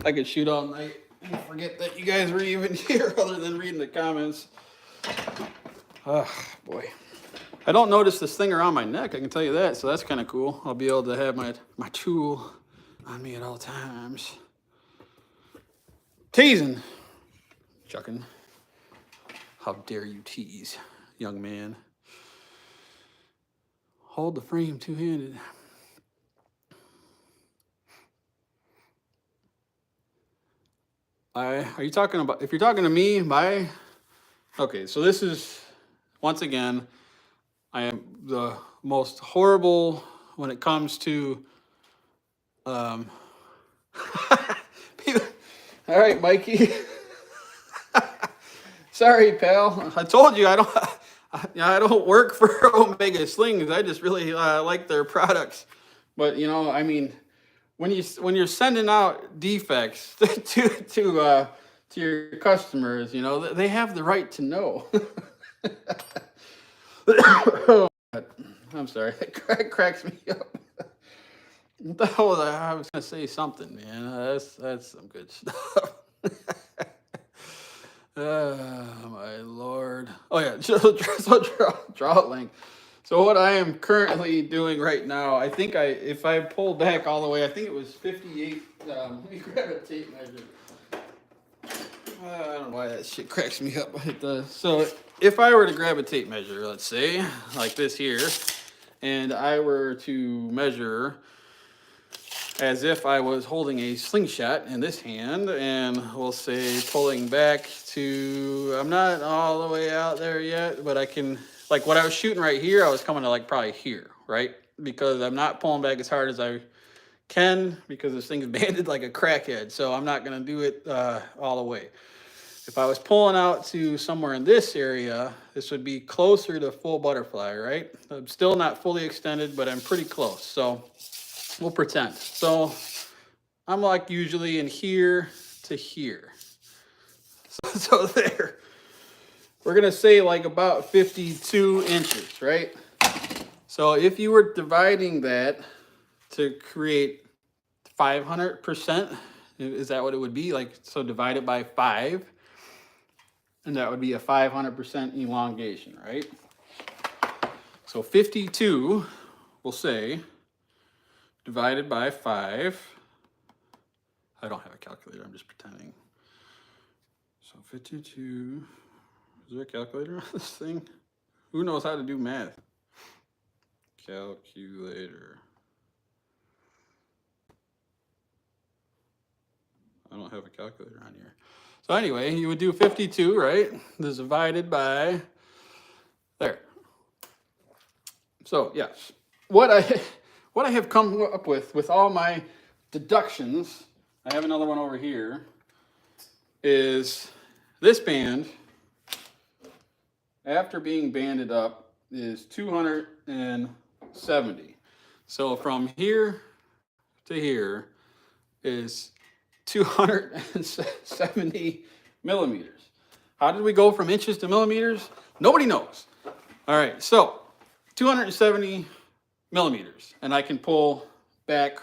I could shoot all night and forget that you guys were even here other than reading the comments. Oh, boy. I don't notice this thing around my neck, I can tell you that, so that's kind of cool. I'll be able to have my tool on me at all times. Teasing. Chucking. How dare you tease, young man. Hold the frame two-handed. Are you talking about, if you're talking to me, okay, so this is, once again, I am the most horrible when it comes to, All right, Mikey. Sorry, pal. I told you I don't. I don't work for Omega Slings. I just really like their products. But you know, I mean, when you're sending out defects to your customers, you know, they have the right to know. Oh, I'm sorry, that cracks me up. What the hell was I was gonna say something, man. That's some good stuff. My lord. Oh yeah, draw length. So what I am currently doing right now, I think if I pull back all the way, I think it was 58. Let me grab a tape measure. I don't know why that shit cracks me up. It does. So if I were to grab a tape measure, let's say like this here, and I were to measure as if I was holding a slingshot in this hand, and we'll say pulling back to, I'm not all the way out there yet, but I can, like what I was shooting right here, I was coming to like probably here, right? Because I'm not pulling back as hard as I can, because this thing's banded like a crackhead, so I'm not gonna do it all the way. If I was pulling out to somewhere in this area, this would be closer to full butterfly, right? I'm still not fully extended, but I'm pretty close, so we'll pretend. So I'm like usually in here to here. So there. We're gonna say like about 52 inches, right? So if you were dividing that to create 500%, is that what it would be? Like, so divide it by 5, and that would be a 500% elongation, right? So 52, we'll say, divided by 5. I don't have a calculator, I'm just pretending. So 52, is there a calculator on this thing? Who knows how to do math? Calculator. I don't have a calculator on here. So anyway, you would do 52, right? This is divided by there. So yes, what I have come up with all my deductions, I have another one over here, is this band, after being banded up, is 270. So from here to here is 270 millimeters. How did we go from inches to millimeters? Nobody knows. All right, so 270 millimeters, and I can pull back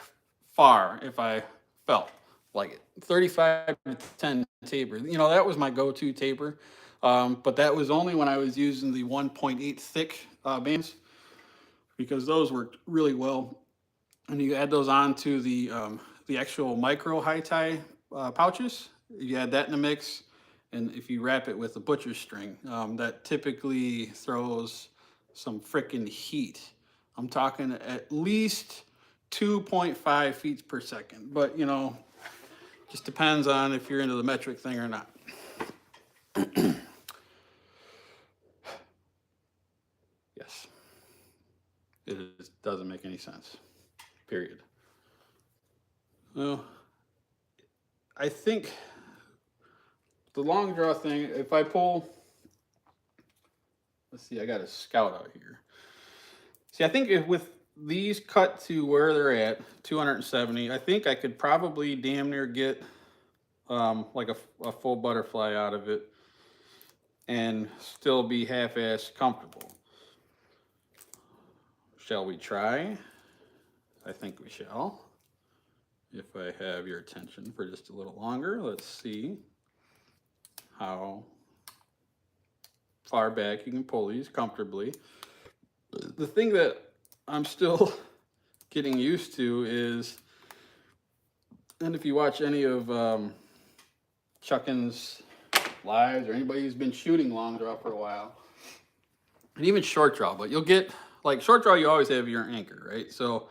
far if I felt like it. 35 to 10 taper. You know, that was my go-to taper, but that was only when I was using the 1.8 thick bands, because those worked really well. And you add those on to the actual micro high tie pouches. You add that in the mix, and if you wrap it with a butcher string, that typically throws some freaking heat. I'm talking at least 2.5 feet per second, but you know, just depends on if you're into the metric thing or not. Yes, it doesn't make any sense, period. Well, I think the long draw thing, if I pull, let's see, I got a scout out here. See, I think if with these cut to where they're at, 270, I think I could probably damn near get like a full butterfly out of it and still be half-ass comfortable. Shall we try? I think we shall. If I have your attention for just a little longer, let's see how far back you can pull these comfortably. The thing that I'm still getting used to is, and if you watch any of Chuckin's lives or anybody who's been shooting long draw for a while, and even short draw, but you'll get, like short draw, you always have your anchor, right? So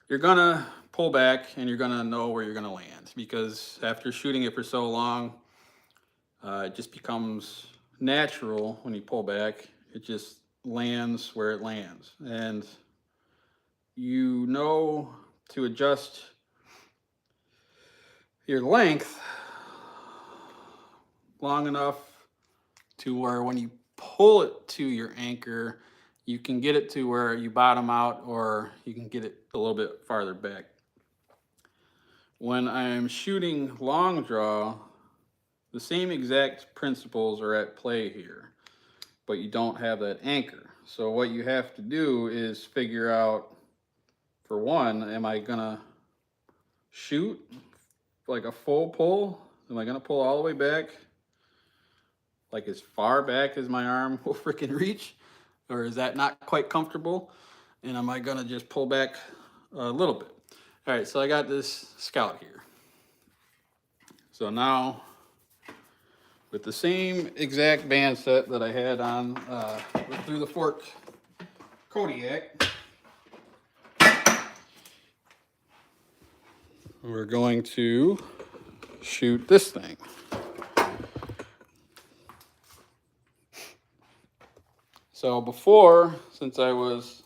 you're gonna pull back and you're gonna know where you're gonna land, because after shooting it for so long, it just becomes natural when you pull back. It just lands where it lands, and you know to adjust your length long enough to where when you pull it to your anchor, you can get it to where you bottom out, or you can get it a little bit farther back. When I'm shooting long draw, the same exact principles are at play here, but you don't have that anchor. So what you have to do is figure out, for one, am I gonna shoot like a full pull? Am I gonna pull all the way back, like as far back as my arm will freaking reach? Or is that not quite comfortable? And am I gonna just pull back a little bit? All right, so I got this Scout here. So now, with the same exact band set that I had on through the fork Kodiak, we're going to shoot this thing. So before, since I was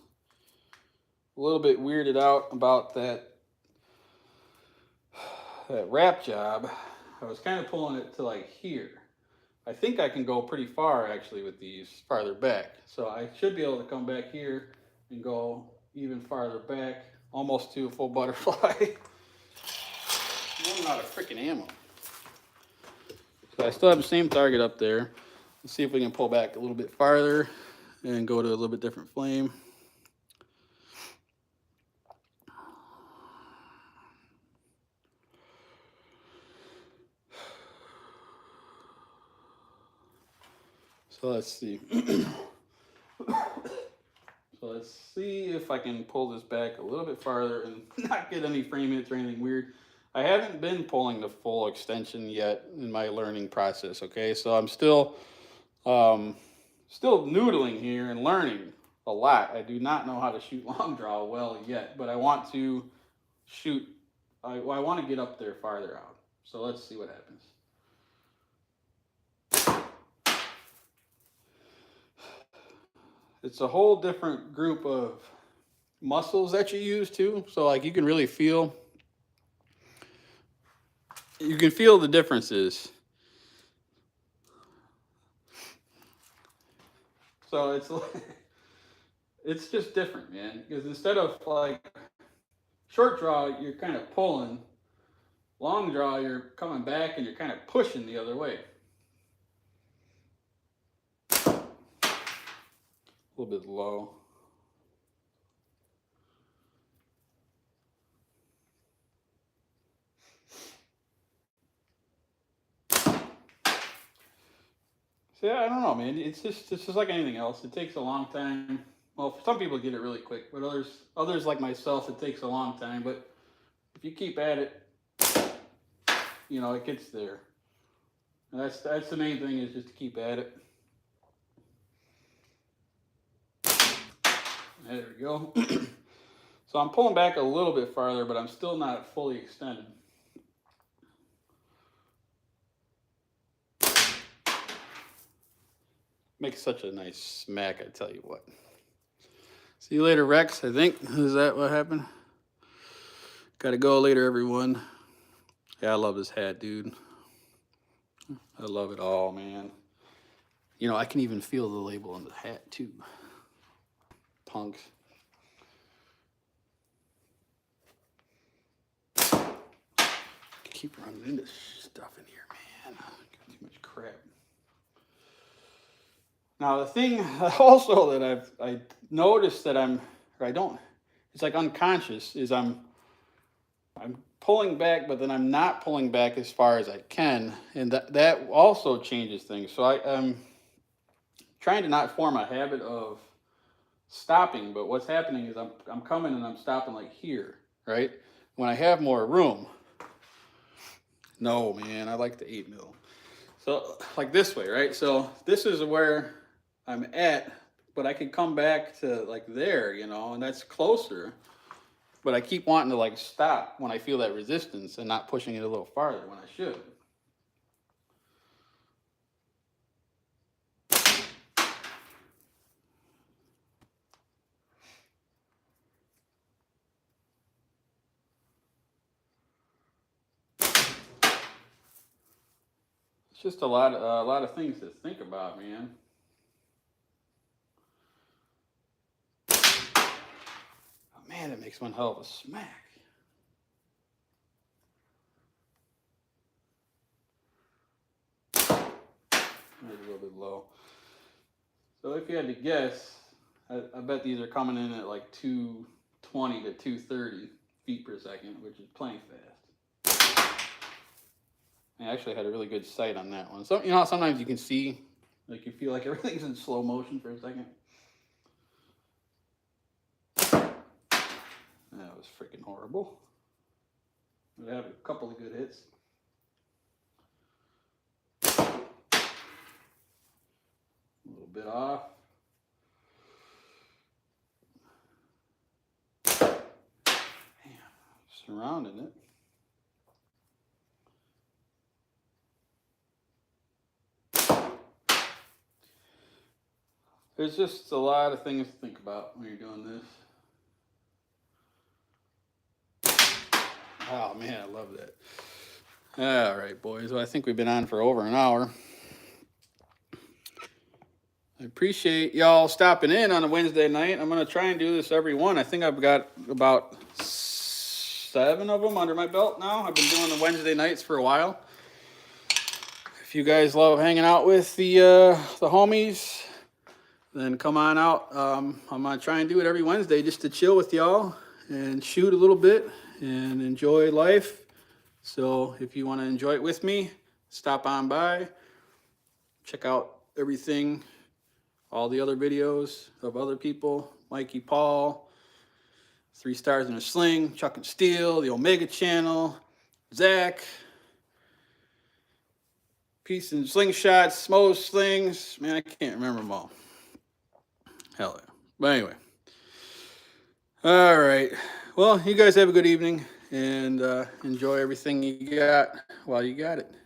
a little bit weirded out about that wrap job, I was kind of pulling it to like here. I think I can go pretty far actually with these farther back. So I should be able to come back here and go even farther back, almost to a full butterfly. I'm out of freaking ammo. So I still have the same target up there. Let's see if we can pull back a little bit farther and go to a little bit different flame. So let's see. So let's see if I can pull this back a little bit farther and not get any frame hits or anything weird. I haven't been pulling the full extension yet in my learning process, okay? So I'm still noodling here and learning a lot. I do not know how to shoot long draw well yet, but I want to shoot, I want to get up there farther out. So let's see what happens. It's a whole different group of muscles that you use too. So like you can really feel, the differences. So it's just different, man. Because instead of like short draw, you're kind of pulling. Long draw, you're coming back and you're kind of pushing the other way. A little bit low. So yeah, I don't know, man. It's just like anything else. It takes a long time. Well, some people get it really quick, but others like myself, it takes a long time. But if you keep at it, you know, it gets there. And that's the main thing, is just to keep at it. There we go. So I'm pulling back a little bit farther, but I'm still not fully extended. Makes such a nice smack, I tell you what. See you later, Rex, I think. Is that what happened? Gotta go later, everyone. Yeah, I love this hat, dude. I love it all, man. You know, I can even feel the label on the hat, too. Punks. Keep running into stuff in here, man. Got too much crap. Now the thing also that I noticed that it's like unconscious, is I'm pulling back, but then I'm not pulling back as far as I can, and that also changes things. So I'm trying to not form a habit of stopping, but what's happening is I'm coming and I'm stopping like here, right? When I have more room. No, man, I like the 8mm. So like this way, right? So this is where I'm at, but I can come back to like there, you know, and that's closer. But I keep wanting to like stop when I feel that resistance and not pushing it a little farther when I should. It's just a lot of things to think about, man. Oh, man, it makes one hell of a smack. Maybe a little bit low. So if you had to guess, I bet these are coming in at like 220 to 230 feet per second, which is plenty fast. I actually had a really good sight on that one. So, you know, sometimes you can see, like you feel like everything's in slow motion for a second. That was freaking horrible. But I have a couple of good hits. A little bit off. Surrounding it. There's just a lot of things to think about when you're doing this. Oh man, I love that. All right, boys. Well, I think we've been on for over an hour. I appreciate y'all stopping in on a Wednesday night. I'm going to try and do this every one. I think I've got about 7 of them under my belt now. I've been doing the Wednesday nights for a while. If you guys love hanging out with the homies, then come on out. I'm going to try and do it every Wednesday just to chill with y'all and shoot a little bit and enjoy life. So if you want to enjoy it with me, stop on by. Check out everything, all the other videos of other people, Mikey Paul, 3 Stars in a Sling, Chuck and Steel, the Omega channel, Zach, Peace and Slingshot, Smo Slings. Man, I can't remember them all. Hell yeah. But anyway. All right. Well, you guys have a good evening and enjoy everything you got while you got it.